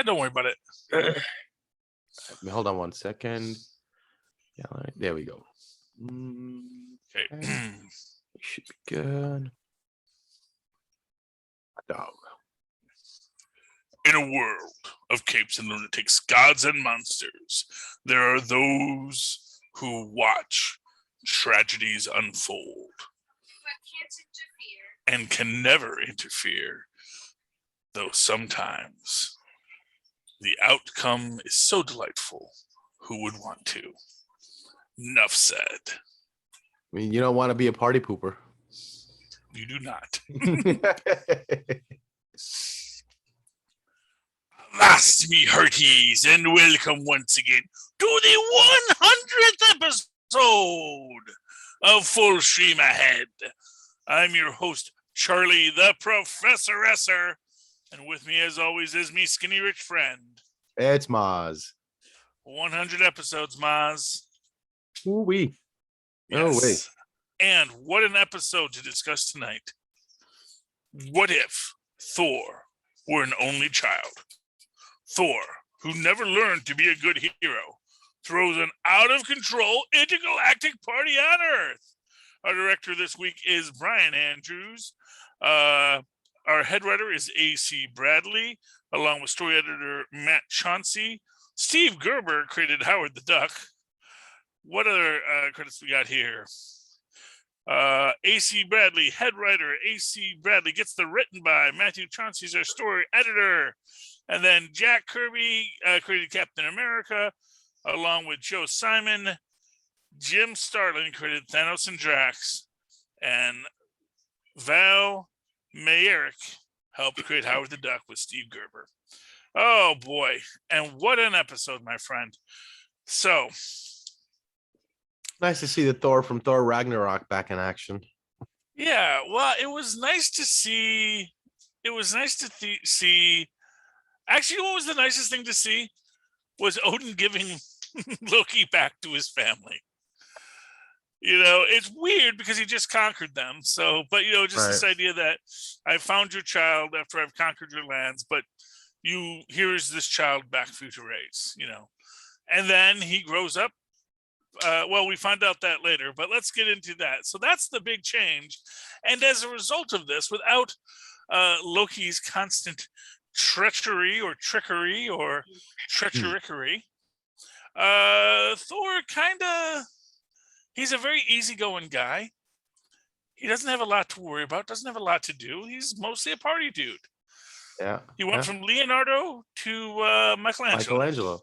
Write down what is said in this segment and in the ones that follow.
Don't worry about it. Hold on one second. Yeah, all right, there we go. Okay. Should be good. Dog. In a world of capes and lunatics, gods and monsters, there are those who watch tragedies unfold and can never interfere, though sometimes the outcome is so delightful. Who would want to? Enough said. I mean, you don't want to be a party pooper. You do not. Avast me hearties, and welcome once again to the 100th episode of Full Stream Ahead. I'm your host, Charlie the Professor Esser, and with me as always is me skinny rich friend. It's Mozz. 100 episodes, Mozz. Ooh-wee. Yes. Oh, wait. And what an episode to discuss tonight. What if Thor were an only child? Thor, who never learned to be a good hero, throws an out-of-control intergalactic party on Earth. Our director this week is Brian Andrews. Our head writer is A.C. Bradley, along with story editor Matt Chauncey. Steve Gerber created Howard the Duck. What other credits we got here? A.C. Bradley, head writer. A.C. Bradley gets the written by. Matthew Chauncey's our story editor. And then Jack Kirby created Captain America, along with Joe Simon. Jim Starlin created Thanos and Drax. And Val Mayerick helped create Howard the Duck with Steve Gerber. Oh, boy. And what an episode, my friend. So... nice to see the Thor from Thor Ragnarok back in action. Yeah, well, it was nice to see. It was nice to see. Actually, what was the nicest thing to see was Odin giving Loki back to his family. You know, it's weird because he just conquered them. So, but you know, just this idea that I found your child after I've conquered your lands, but here is this child back for you to raise. You know, and then he grows up. Well, we find out that later, but let's get into that. So that's the big change. And as a result of this, without Loki's constant treachery or trickery or treacherickery, Thor he's a very easygoing guy. He doesn't have a lot to worry about, doesn't have a lot to do. He's mostly a party dude. Yeah. He went from Leonardo to Michelangelo.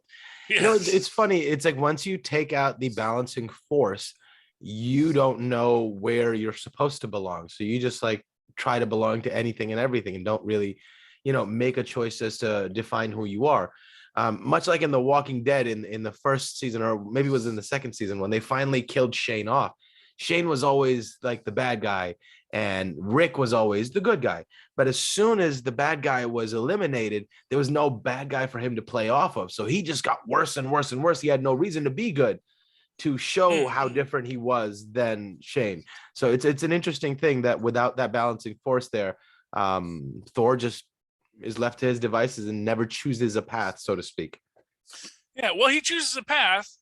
Yeah. You know, it's funny. It's like once you take out the balancing force, you don't know where you're supposed to belong. So you just like try to belong to anything and everything and don't really, you know, make a choice as to define who you are. Much like in The Walking Dead in the first season, or maybe it was in the second season, when they finally killed Shane off. Shane was always like the bad guy and Rick was always the good guy. But as soon as the bad guy was eliminated, there was no bad guy for him to play off of. So he just got worse and worse and worse. He had no reason to be good, to show how different he was than Shane. So it's an interesting thing that without that balancing force there, Thor just is left to his devices and never chooses a path, so to speak. Yeah, well, he chooses a path.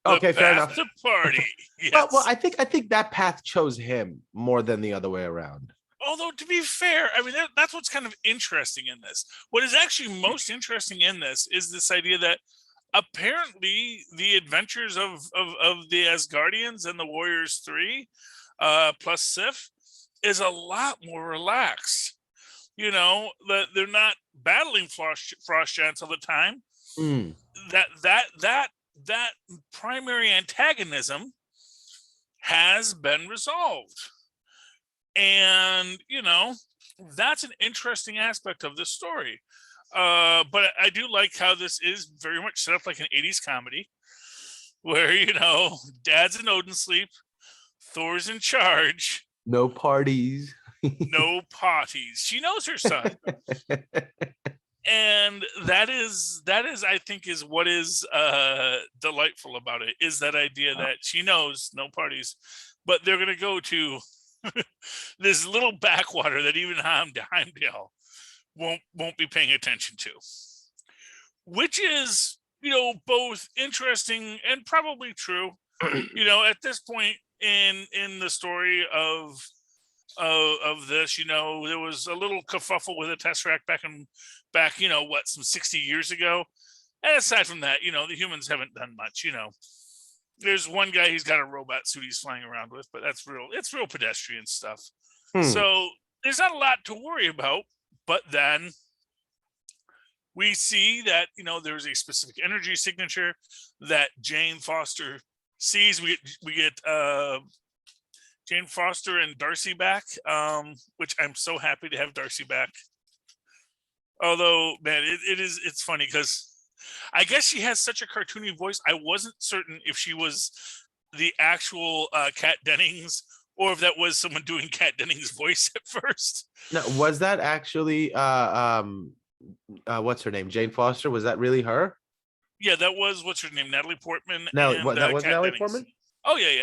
Okay, fair enough. To party. Yes. Well, I think that path chose him more than the other way around. Although, to be fair, I mean, that's what's kind of interesting in this. What is actually most interesting in this is this idea that apparently the adventures of the Asgardians and the Warriors 3 plus Sif is a lot more relaxed. You know, that they're not battling frost giants all the time. That primary antagonism has been resolved. And, you know, that's an interesting aspect of this story. But I do like how this is very much set up like an 80s comedy where, you know, Dad's in Odin sleep, Thor's in charge. No parties. No parties. She knows her son. And that is I think is what is delightful about it, is that idea that she knows no parties, but they're going to go to this little backwater that even Heimdall won't be paying attention to. which is, both interesting and probably true. At this point in the story of this, there was a little kerfuffle with a Tesseract back, some 60 years ago. And aside from that, the humans haven't done much. There's one guy, he's got a robot suit he's flying around with, but it's real pedestrian stuff. So there's not a lot to worry about. But then we see that, there's a specific energy signature that Jane Foster sees. We get Jane Foster and Darcy back, which I'm so happy to have Darcy back. Although, man, it's funny because I guess she has such a cartoony voice. I wasn't certain if she was the actual Kat Dennings or if that was someone doing Kat Dennings' voice at first. No, was that actually what's her name? Jane Foster? Was that really her? Yeah, that was what's her name? Natalie Portman. No, and, that was Kat Natalie Dennings. Portman? Oh yeah.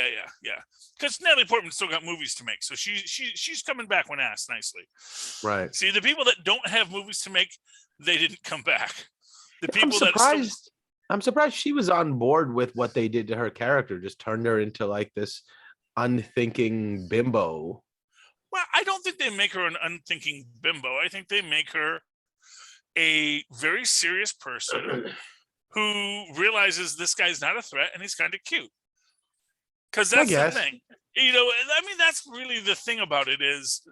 Because Natalie Portman still got movies to make, so she's coming back when asked nicely. Right. See, the people that don't have movies to make, they didn't come back. The people I'm surprised she was on board with what they did to her character. Just turned her into like this unthinking bimbo. Well, I don't think they make her an unthinking bimbo. I think they make her a very serious person who realizes this guy's not a threat and he's kind of cute. Because that's the thing. That's really the thing about it is,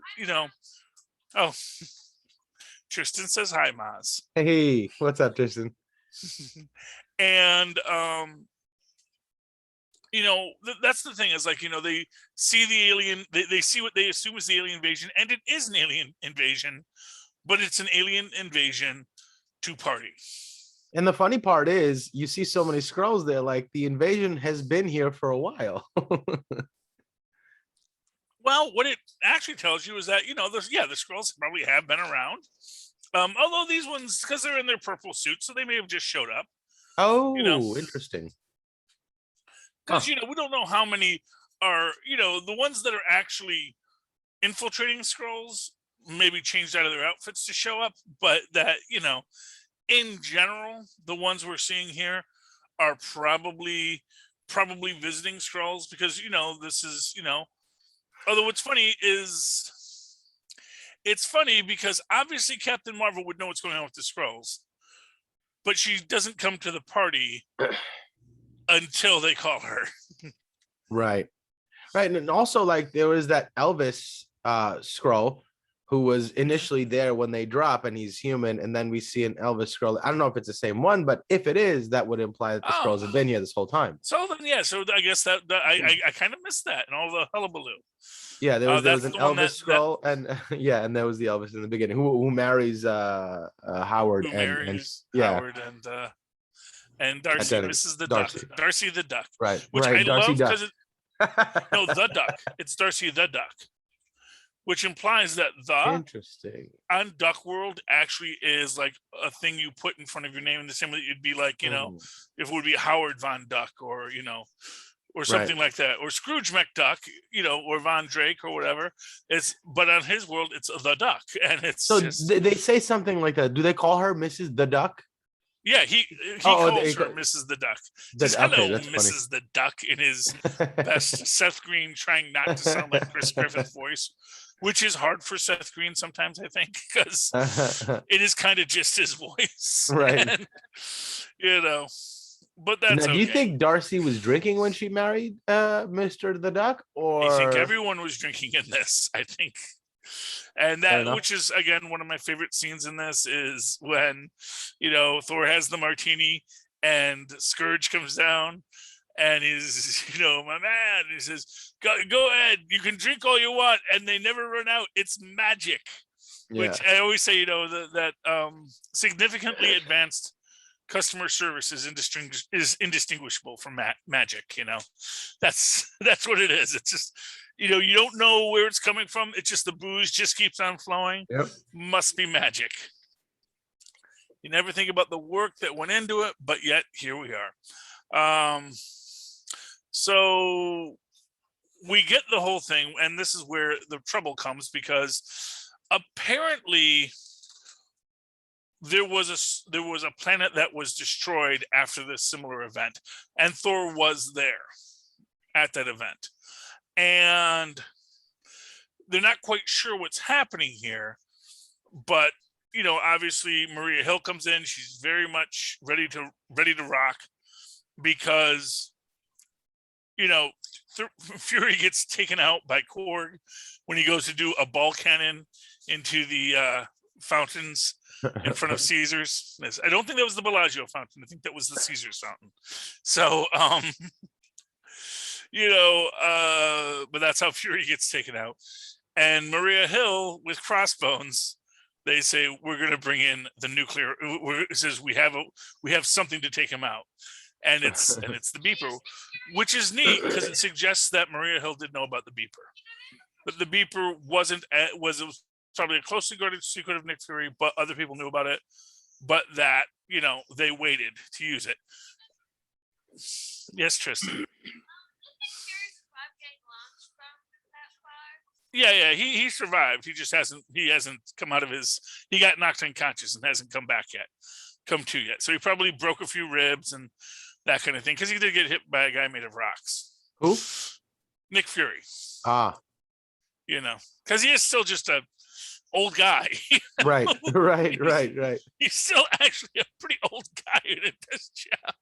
oh, Tristan says hi, Mozz. Hey, what's up, Tristan? And, that's the thing is like, they see the alien, they see what they assume is the alien invasion, and it is an alien invasion, but it's an alien invasion to party. And the funny part is you see so many Skrulls there, like the invasion has been here for a while. Well, what it actually tells you is that, the Skrulls probably have been around. Although these ones, because they're in their purple suits, so they may have just showed up. Oh, interesting. Because, we don't know how many are, the ones that are actually infiltrating Skrulls maybe changed out of their outfits to show up. But that, in general, the ones we're seeing here are probably visiting Skrulls because, this is, although what's funny is it's funny because obviously Captain Marvel would know what's going on with the Skrulls, but she doesn't come to the party until they call her. Right. And also like there was that Elvis Skrull who was initially there when they drop and he's human, and then we see an Elvis Skrull. I don't know if it's the same one, but if it is, that would imply that the Skrulls have been here this whole time. So then, so I guess that I kind of missed that and all the hullabaloo. Yeah, there was an Elvis Skrull, and and there was the Elvis in the beginning who marries Howard Howard and Darcy, Mrs. the Darcy. Duck, Darcy the Duck, right? Which I love because no, the Duck. It's Darcy the Duck, which implies that the interesting on Duck World actually is like a thing you put in front of your name in the same way that you'd be like, if it would be Howard Von Duck or or something like that, or Scrooge McDuck, or Von Drake or whatever. But on his world, it's the Duck, and it's so they say something like that. Do they call her Mrs. the Duck? Yeah, he calls her Mrs. the Duck. Says, hello, Mrs. the Duck, in his best Seth Green trying not to sound like Chris Griffith voice, which is hard for Seth Green sometimes, I think, because it is kind of just his voice. Right. And, but that's now, do you think Darcy was drinking when she married Mr. the Duck? Or I think everyone was drinking in this, I think. And that, which is, again, one of my favorite scenes in this is when, Thor has the martini and Scourge comes down and he's, my man, he says, go ahead, you can drink all you want, and they never run out. It's magic. Yeah. Which I always say, that significantly advanced customer service is indistinguishable from magic. That's what it is. It's just, you don't know where it's coming from. It's just the booze just keeps on flowing. Yep. Must be magic. You never think about the work that went into it, but yet here we are. So we get the whole thing, and this is where the trouble comes, because apparently there was a planet that was destroyed after this similar event, and Thor was there at that event, and they're not quite sure what's happening here, but obviously Maria Hill comes in. She's very much ready to rock, because Fury gets taken out by Korg when he goes to do a ball cannon into the fountains in front of Caesar's. I don't think that was the Bellagio fountain. I think that was the Caesar's fountain. So, but that's how Fury gets taken out. And Maria Hill with Crossbones, they say, we're going to bring in the nuclear. It says we have something to take him out, and it's the beeper, which is neat because it suggests that Maria Hill did know about the beeper, but the beeper was probably a closely guarded secret of Nick Fury, but other people knew about it. But that they waited to use it. Yes, Tristan. Yeah, he survived. He just hasn't come out of he got knocked unconscious and hasn't come to yet. So he probably broke a few ribs and that kind of thing, because he did get hit by a guy made of rocks. Who? Nick Fury. Because he is still just a old guy. Right. He's still actually a pretty old guy in this job.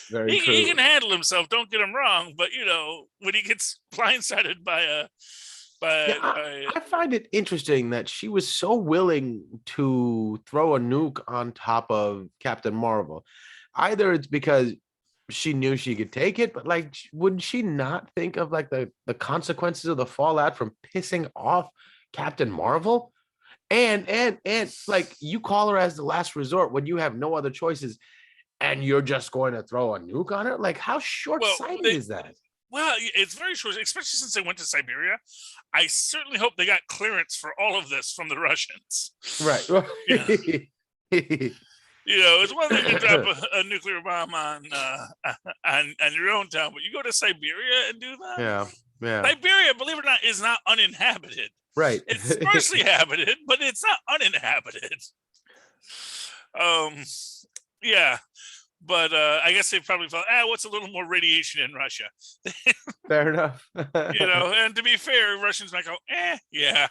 Very true. He can handle himself, don't get him wrong, but when he gets blindsided by I find it interesting that she was so willing to throw a nuke on top of Captain Marvel. Either it's because she knew she could take it, but would she not think of the consequences of the fallout from pissing off Captain Marvel? And you call her as the last resort when you have no other choices, and you're just going to throw a nuke on her? How short-sighted is that? Well, it's very short, especially since they went to Siberia. I certainly hope they got clearance for all of this from the Russians. Right. It's one thing to drop a nuclear bomb on your own town, but you go to Siberia and do that? Yeah. Siberia, believe it or not, is not uninhabited. Right. It's sparsely habited, but it's not uninhabited. Yeah. But I guess they probably thought, what's a little more radiation in Russia? Fair enough. And to be fair, Russians might go, yeah.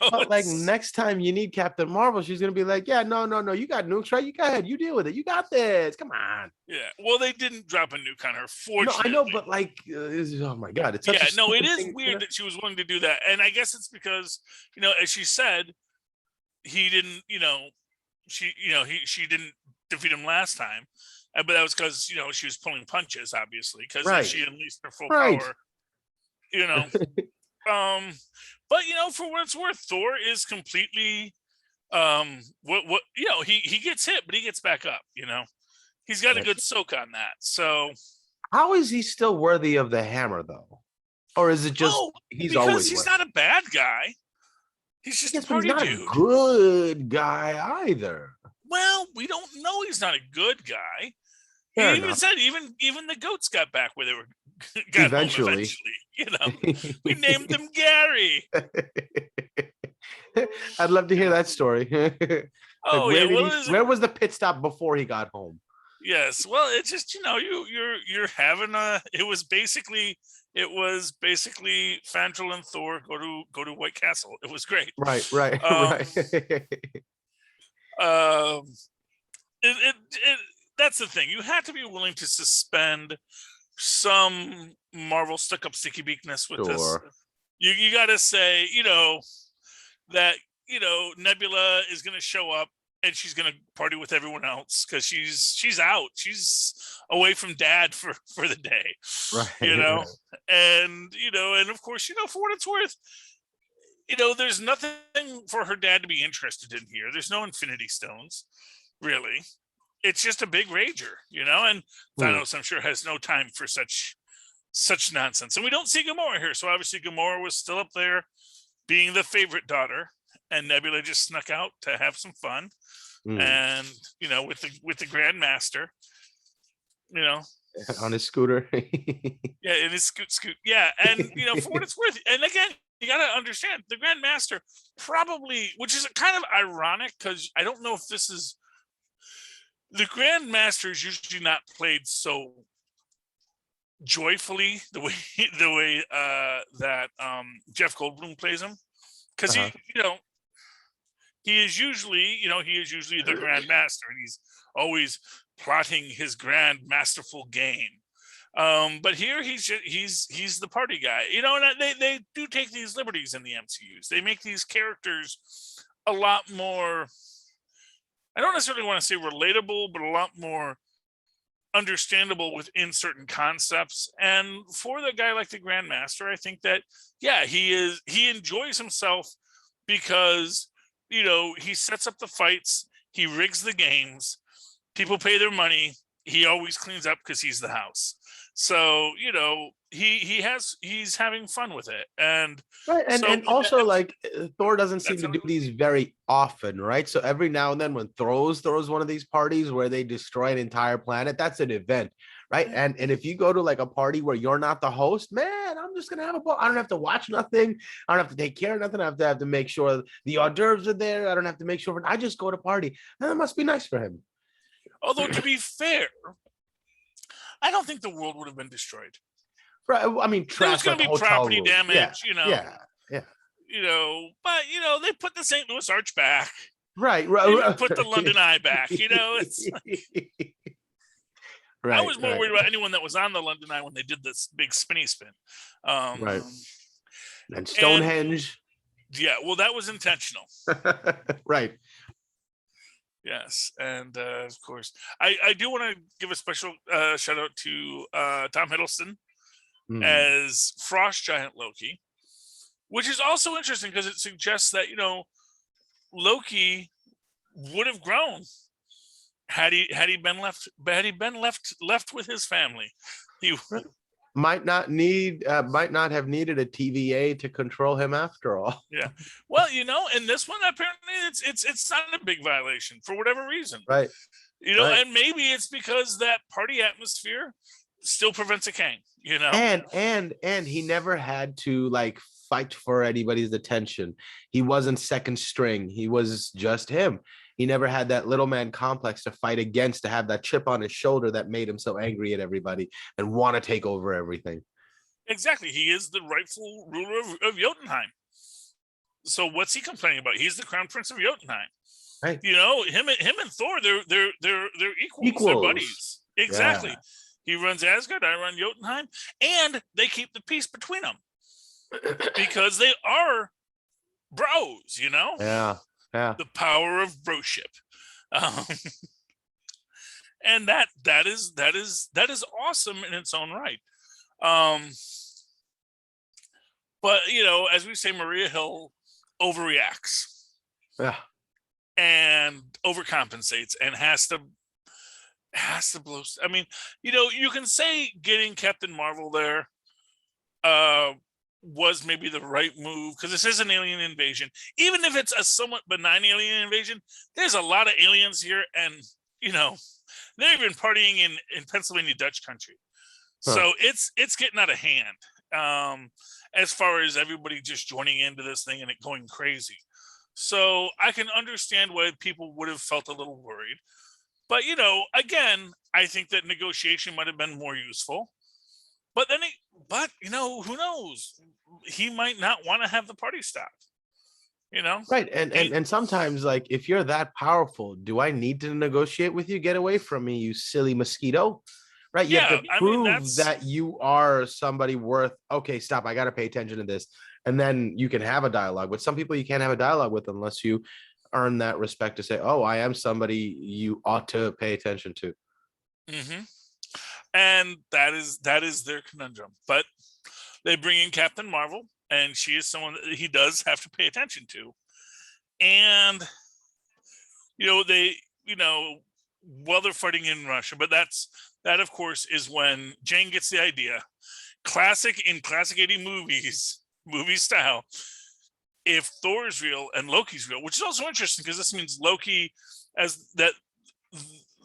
But next time you need Captain Marvel, she's going to be like, yeah, no, you got nukes, right? You go ahead, you deal with it. You got this. Come on. Yeah. Well, they didn't drop a nuke on her, fortunately. No, I know, but oh my God. It's such it is weird that she was willing to do that. And I guess it's because, as she said, he didn't, she didn't defeat him last time. But that was because she was pulling punches, obviously, because she unleashed her full power. But for what it's worth, Thor is completely he gets hit, but he gets back up. He's got a good soak on that. So how is he still worthy of the hammer, though? Or is it just because he's not a bad guy? He's just a party dude. A good guy either. Well, we don't know he's not a good guy. Fair he even enough. said even the goats got back where they were eventually. We named them Gary. I'd love to hear that story. Where was the pit stop before he got home? Yes, well, it's just you're having it was basically Fandral and Thor go to White Castle. It was great. Right. That's the thing. You have to be willing to suspend some Marvel stuck-up sticky beakness with this. You got to say, that Nebula is going to show up and she's going to party with everyone else because she's out. She's away from Dad for the day, right? And and of course, for what it's worth, there's nothing for her dad to be interested in here. There's no Infinity Stones, really. It's just a big rager, and Thanos, I'm sure, has no time for such nonsense. And we don't see Gamora here. So obviously Gamora was still up there being the favorite daughter, and Nebula just snuck out to have some fun. And, with the Grand Master, on his scooter. Yeah, in his scoot. Yeah. And, for what it's worth, and again, you got to understand the Grandmaster probably, which is kind of ironic because I don't know if this is the Grandmaster is usually not played so joyfully the way that Jeff Goldblum plays him, because Uh-huh. he is usually the Grandmaster, and he's always plotting his grand masterful game. But here he's the party guy, and they do take these liberties in the MCUs. They make these characters a lot more, I don't necessarily want to say relatable, but a lot more understandable within certain concepts. And for the guy like the Grandmaster, I think that he enjoys himself because he sets up the fights, he rigs the games, people pay their money, he always cleans up because he's the house. So he's having fun with it. And Right, and also like Thor doesn't seem that's to do these very often, right? So every now and then, when throws one of these parties where they destroy an entire planet, that's an event, right? And if you go to like a party where you're not the host, man, I'm just gonna have a ball. I don't have to watch nothing. I don't have to take care of nothing. I have to make sure the hors d'oeuvres are there. I don't have to make sure. I just go to party. And that must be nice for him. Although to be fair, I don't think the world would have been destroyed. Right. I mean, There was trash going like to be hotel property rooms. damage, Yeah. but they put the St. Louis Arch back. Right. They put the London Eye back. It's right. I was more worried about anyone that was on the London Eye when they did this big spinny spin. Right. And Stonehenge. Yeah, well, that was intentional. Right. Yes, and of course, I do want to give a special shout out to Tom Hiddleston as Frost Giant Loki, which is also interesting because it suggests that Loki would have grown had he been left with his family. He might not have needed a TVA to control him after all. Yeah, well, in this one apparently it's not a big violation for whatever reason, right? Right. And maybe it's because that party atmosphere still prevents a Kang, and he never had to like fight for anybody's attention. He wasn't second string. He was just him. He never had that little man complex to fight against, to have that chip on his shoulder that made him so angry at everybody and want to take over everything. Exactly. He is the rightful ruler of Jotunheim. So what's he complaining about? He's the crown prince of Jotunheim. Right. Him and Thor, they're equals. They're buddies. Exactly. Yeah. He runs Asgard, I run Jotunheim, and they keep the peace between them because they are bros, Yeah. The power of broship. And that is awesome in its own right. But as we say, Maria Hill overreacts. Yeah. And overcompensates and has to blow. I mean, you can say getting Captain Marvel there was maybe the right move because this is an alien invasion. Even if it's a somewhat benign alien invasion, there's a lot of aliens here, and they're even partying in Pennsylvania Dutch country. Huh. So it's getting out of hand as far as everybody just joining into this thing and it going crazy. So I can understand why people would have felt a little worried. But, again, I think that negotiation might have been more useful. But then, who knows? He might not want to have the party stopped, Right. And sometimes, like, if you're that powerful, do I need to negotiate with you? Get away from me, you silly mosquito. Right. You have to prove that you are somebody worth, okay, stop. I got to pay attention to this. And then you can have a dialogue. But some people you can't have a dialogue with unless you earn that respect to say, oh, I am somebody you ought to pay attention to. Mm-hmm. And that is their conundrum. But they bring in Captain Marvel, and she is someone that he does have to pay attention to. And, while they're fighting in Russia, but that, of course, is when Jane gets the idea. Classic 80 movie style. If Thor's real and Loki's real, which is also interesting because this means Loki as that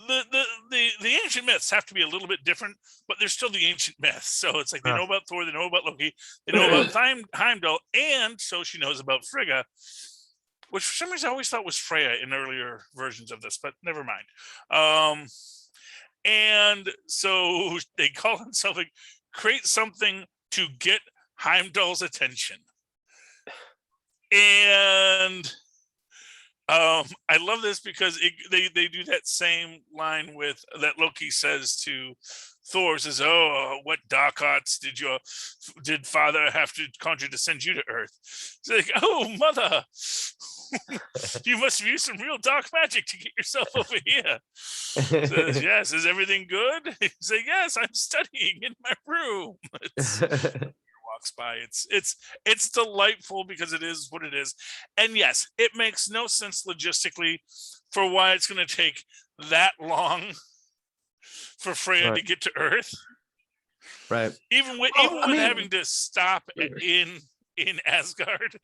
the ancient myths have to be a little bit different, but they're still the ancient myths. So it's like they know about Thor, they know about Loki, they know about Heimdall, and so she knows about Frigga, which for some reason I always thought was Freya in earlier versions of this, but never mind. And so they call on something, create something to get Heimdall's attention. And I love this because they do that same line with that Loki says to Thor, says, "Oh, what dark arts did father have to conjure to send you to Earth?" It's like, "Oh, mother, you must have used some real dark magic to get yourself over here." Says, "Yes, is everything good?" He's like, "Yes, I'm studying in my room." Walks by. It's delightful because it is what it is, and yes, it makes no sense logistically for why it's going to take that long for Freya to get to Earth, right? Even with having to stop in Asgard,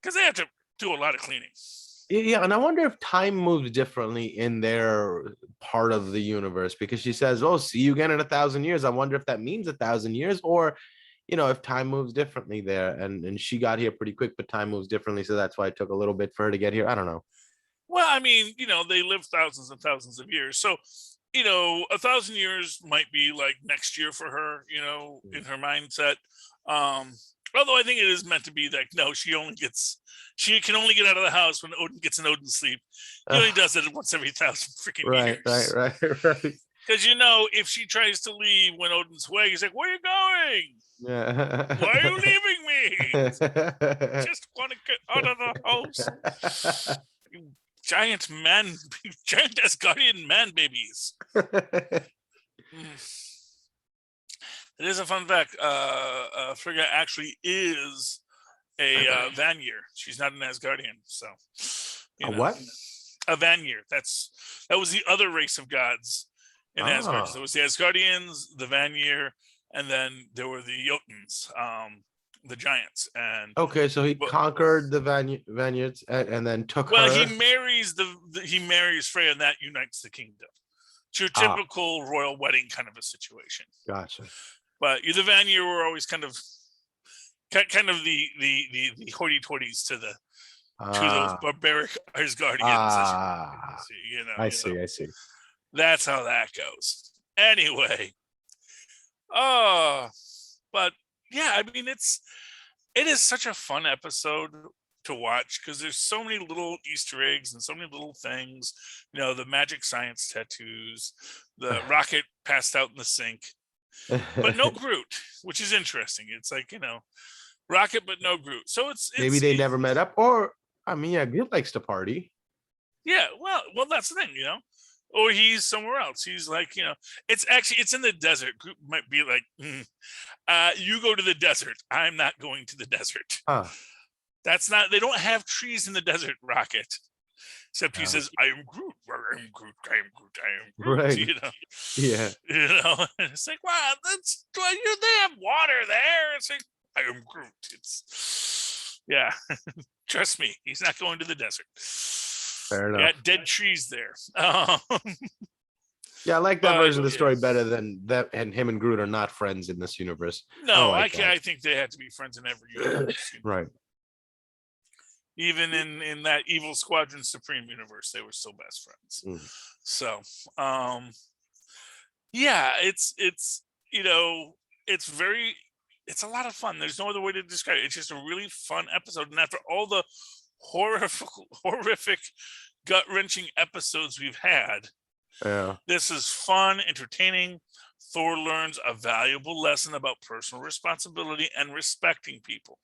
because they have to do a lot of cleaning. Yeah, and I wonder if time moves differently in their part of the universe, because she says, "Oh, see you again in 1,000 years." I wonder if that means 1,000 years, or if time moves differently there, and she got here pretty quick, but time moves differently, so that's why it took a little bit for her to get here. I don't know. Well, I mean, they live thousands and thousands of years, so 1,000 years might be like next year for her, in her mindset. Although I think it is meant to be like, no, she can only get out of the house when Odin gets an Odin sleep. He only does it once every 1,000 freaking years. Right. Because if she tries to leave when Odin's away, he's like, "Where are you going? Yeah. Why are you leaving me? Just want to get out of the house." You giant Asgardian man babies. It is a fun fact. Frigga actually is a Vanir. She's not an Asgardian. So what? A Vanir. That was the other race of gods in Asgard. So there was the Asgardians, the Vanir, and then there were the Jotuns, the giants. And okay, so he conquered the Vanirds and then took her. Well, he marries Freya, and that unites the kingdom. It's your typical royal wedding kind of a situation. Gotcha. But the Vanir were always kind of the hoity-toities to those barbaric Asgardians. I see. That's how that goes. Anyway, but yeah, I mean, it is such a fun episode to watch because there's so many little Easter eggs and so many little things. The magic science tattoos, the rocket passed out in the sink, but no Groot, which is interesting. It's like, rocket, but no Groot. So it's maybe they never met up, or Groot likes to party. Yeah, well, that's the thing, or he's somewhere else. He's like, it's in the desert. Groot might be like, you go to the desert. I'm not going to the desert. That's not, they don't have trees in the desert, Rocket. Except he says, "I am Groot. I am Groot. I am Groot. I am Groot." Right. Yeah. And it's like, wow, they have water there. It's like, I am Groot. Yeah. Trust me, he's not going to the desert. Fair enough. Got dead trees there. Yeah, I like that version of the story better than that. And him and Groot are not friends in this universe. No, I think they had to be friends in every universe. Right. Even in that Evil Squadron Supreme universe, they were still best friends. So, yeah, it's a lot of fun. There's no other way to describe it. It's just a really fun episode. And after all the horrific, gut-wrenching episodes we've had, this is fun, entertaining. Thor learns a valuable lesson about personal responsibility and respecting people.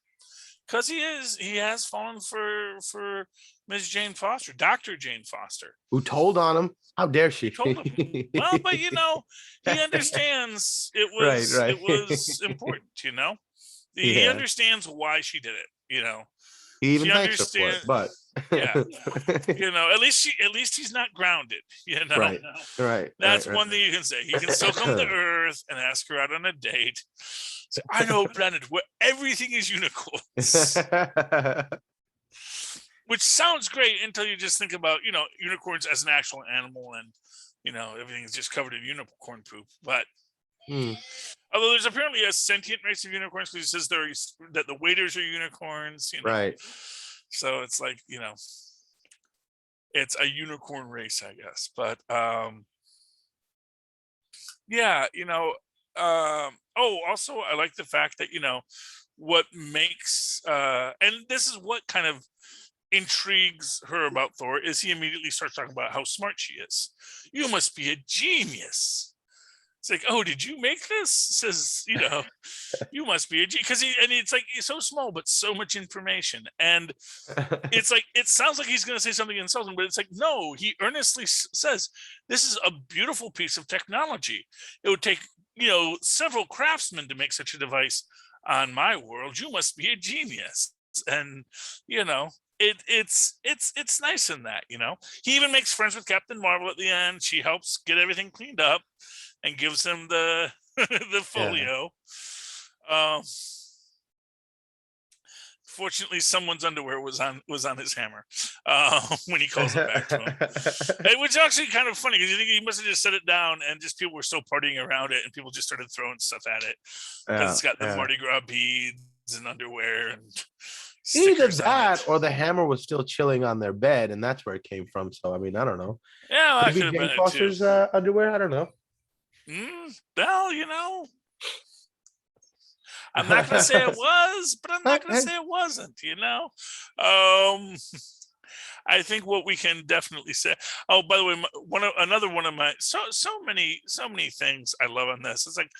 Because he has fallen for Ms. Jane Foster, Dr. Jane Foster. Who told on him? How dare she? Told him. Well, but he understands it was right. It was important, He understands why she did it, He even thanks her for it, but at least he's not grounded, Right. That's one thing you can say. He can still come to Earth and ask her out on a date. So I know a planet where everything is unicorns. Which sounds great until you just think about, unicorns as an actual animal and everything is just covered in unicorn poop. But Hmm. although there's apparently a sentient race of unicorns, because he says that the waiters are unicorns. Right. So it's like, it's a unicorn race, I guess. But yeah, also I like the fact that, what makes and this is what kind of intrigues her about Thor is he immediately starts talking about how smart she is. You must be a genius. It's like, oh, did you make this? Says, you must be a genius. Because it's like, he's so small, but so much information. And it's like, it sounds like he's going to say something insulting, but it's like, no, he earnestly says, this is a beautiful piece of technology. It would take, several craftsmen to make such a device on my world. You must be a genius. And, it's nice in that, he even makes friends with Captain Marvel at the end. She helps get everything cleaned up and gives him the the folio. Yeah. Fortunately, someone's underwear was on his hammer when he calls it back to him, which is actually kind of funny because you think he must have just set it down and just people were still partying around it and people just started throwing stuff at it because it's got the Mardi Gras beads and underwear and either that or the hammer was still chilling on their bed and that's where it came from. So I mean, I don't know. Yeah, well, maybe Jane Foster's underwear. I don't know. Well, I'm not going to say it was, but I'm not going to say it wasn't, I think what we can definitely say. Oh, by the way, another one of my so many things I love on this. It's like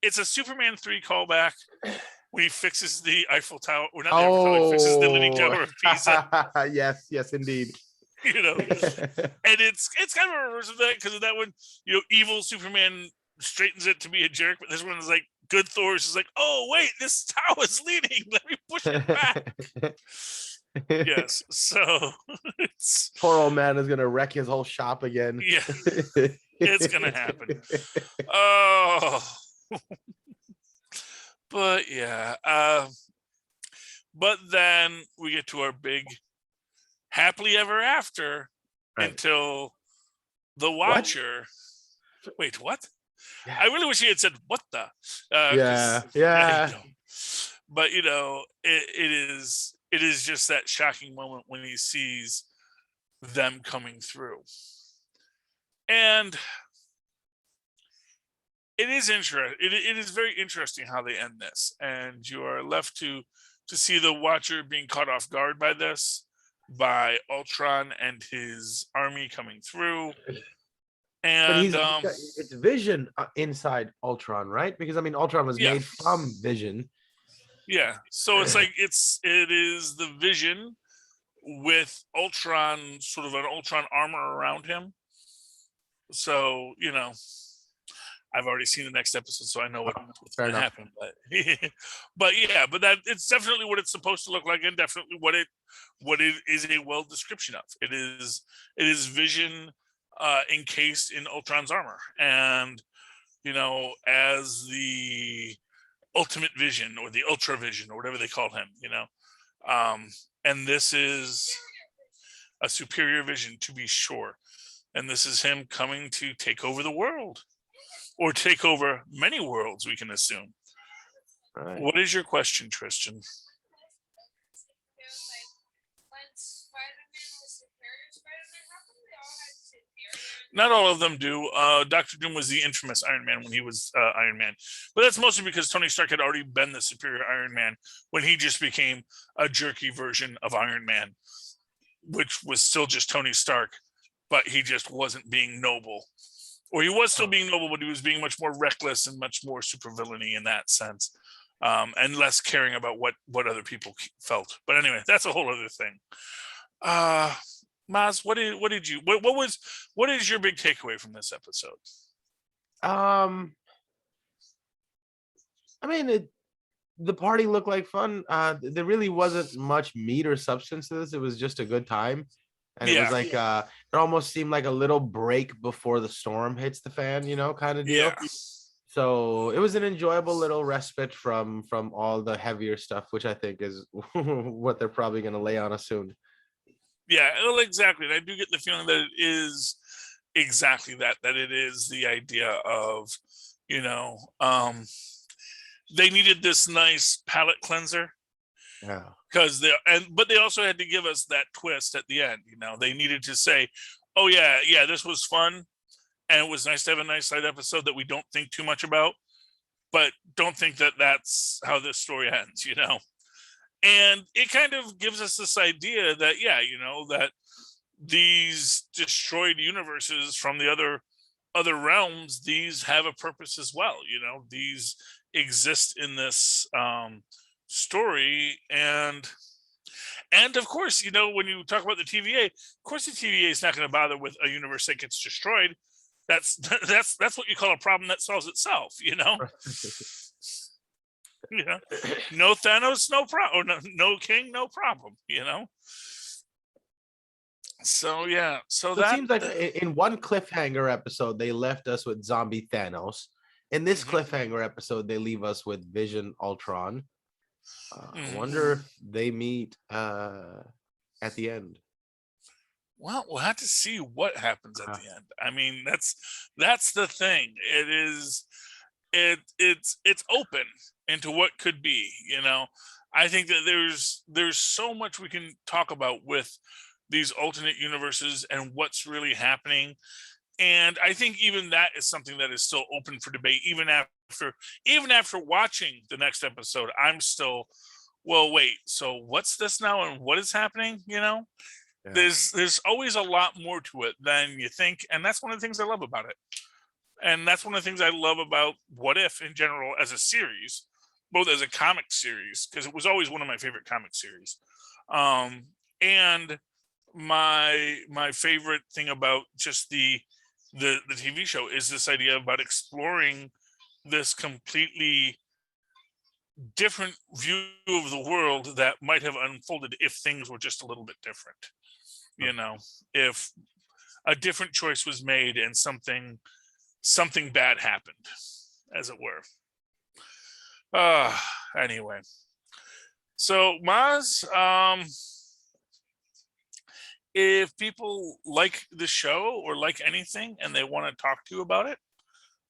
it's a Superman 3 callback when he fixes the Eiffel Tower, or not the Eiffel Tower, he fixes the Leaning Tower of Pisa. yes, indeed. And it's kind of a reverse of that because of that one, evil Superman straightens it to be a jerk, but this one is like good Thor's is like, oh wait, this tower's leaning, let me push it back. Yes, so it's poor old man is gonna wreck his whole shop again. Yeah, it's gonna happen. Oh, but yeah, but then we get to our big happily ever after, right, until the Watcher. What? Wait, what? Yeah. I really wish he had said what the. Yeah. But it is just that shocking moment when he sees them coming through, and it is interesting. It is very interesting how they end this, and you are left to see the Watcher being caught off guard by this, by Ultron and his army coming through. And but it's Vision inside Ultron, right? Because I mean, Ultron was made from Vision. Yeah, so it's like it is the Vision with Ultron, sort of an Ultron armor around him. So I've already seen the next episode, so I know what's going to happen. But but that it's definitely what it's supposed to look like, and definitely what it is a well description of. It is Vision encased in Ultron's armor, and as the ultimate Vision or the Ultra Vision or whatever they call him, and this is a superior Vision, to be sure, and this is him coming to take over the world, or take over many worlds, we can assume. Right. What is your question, Tristan? Not all of them do. Dr. Doom was the infamous Iron Man when he was Iron Man. But that's mostly because Tony Stark had already been the superior Iron Man when he just became a jerky version of Iron Man, which was still just Tony Stark, but he just wasn't being noble. Or he was still being noble, but he was being much more reckless and much more supervillainy in that sense, and less caring about what other people felt. But anyway, that's a whole other thing. Mozz, what is your big takeaway from this episode? I mean, the party looked like fun. There really wasn't much meat or substance to this. It was just a good time. And it was like it almost seemed like a little break before the storm hits the fan, kind of deal. Yeah. So it was an enjoyable little respite from all the heavier stuff, which I think is what they're probably going to lay on us soon. Yeah, well, exactly. And I do get the feeling that it is exactly that it is the idea of, you know, they needed this nice palate cleanser Yeah. because but they also had to give us that twist at the end. They needed to say, oh yeah, this was fun, and it was nice to have a nice light episode that we don't think too much about, but don't think that that's how this story ends. And it kind of gives us this idea that, that these destroyed universes from the other realms, these have a purpose as well. These exist in this story. And of course, when you talk about the TVA, of course the TVA is not going to bother with a universe that gets destroyed. That's that's what you call a problem that solves itself. No Thanos, no problem. No king, no problem. So yeah, so So it that. seems like in one cliffhanger episode, they left us with zombie Thanos. In this Mhm, cliffhanger episode, they leave us with Vision Ultron. I mhm. wonder if they meet at the end. Well, we'll have to see what happens at Uh, the end. I mean, that's the thing. It's open into what could be. I think that there's so much we can talk about with these alternate universes and what's really happening. And I think even that is something that is still open for debate. Even after watching the next episode, I'm still, well, wait. So what's this now, and what is happening? yeah. There's always a lot more to it than you think, and that's one of the things I love about it. And that's one of the things I love about What If in general as a series, both as a comic series, because it was always one of my favorite comic series. And my favorite thing about just the TV show is this idea about exploring this completely different view of the world that might have unfolded if things were just a little bit different. If a different choice was made and something bad happened, as it were. Anyway. So Maz, if people like the show or like anything and they want to talk to you about it,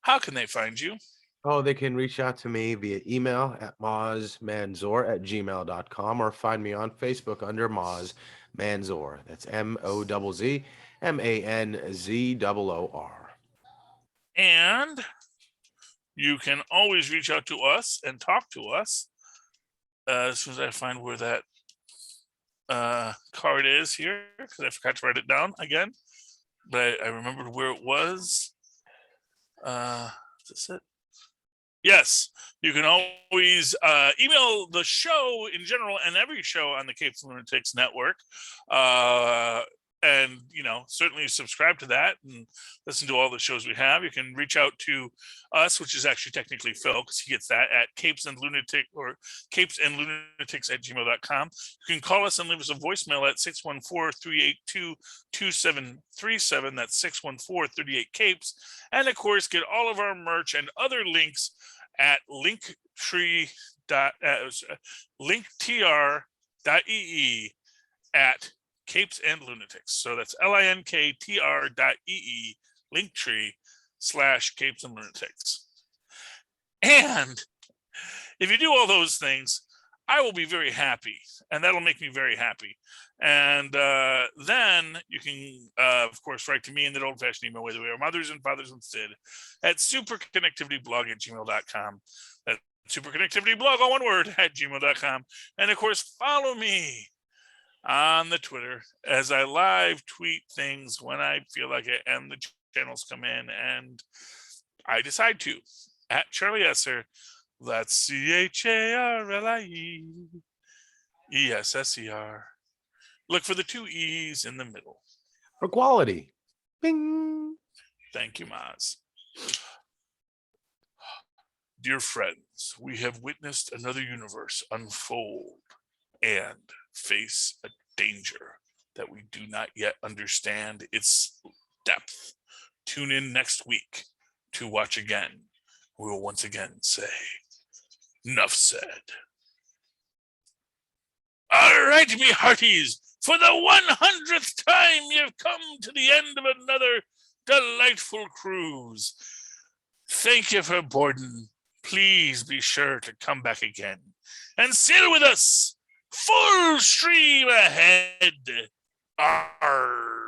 how can they find you? Oh, they can reach out to me via email at mozzmanzoor@gmail.com or find me on Facebook under Mozz Manzoor. That's MOZZMANZOOR. And you can always reach out to us and talk to us. As soon as I find where that card is here, because I forgot to write it down again, but I remembered where it was. Is this it? Yes, you can always email the show in general and every show on the Capes and Lunatics network. And certainly subscribe to that and listen to all the shows we have. You can reach out to us, which is actually technically Phil, because he gets that at capesandlunatics or capesandlunatics@gmail.com. You can call us and leave us a voicemail at 614-382-2737. That's 614-38-capes. And of course, get all of our merch and other links at linktr.ee at Capes and Lunatics. So that's linktr.ee, linktree/Capes and Lunatics. And if you do all those things, I will be very happy, and that'll make me very happy. And then you can, of course, write to me in that old-fashioned email, whether we are mothers and fathers and Sid, at superconnectivityblog@gmail.com. That's superconnectivityblog, all one word, @gmail.com. And, of course, follow me on the Twitter as I live tweet things when I feel like it and the channels come in and I decide to. At Charlie Esser, that's CHARLIEESSER. Look for the two E's in the middle. For quality. Bing. Thank you, Maz. Dear friends, we have witnessed another universe unfold and face a danger that we do not yet understand its depth. Tune in next week to watch again. We will once again say, "Nuff said." All right, me hearties, for the 100th time, you've come to the end of another delightful cruise. Thank you for boarding. Please be sure to come back again and sail with us. Full stream ahead. Arr.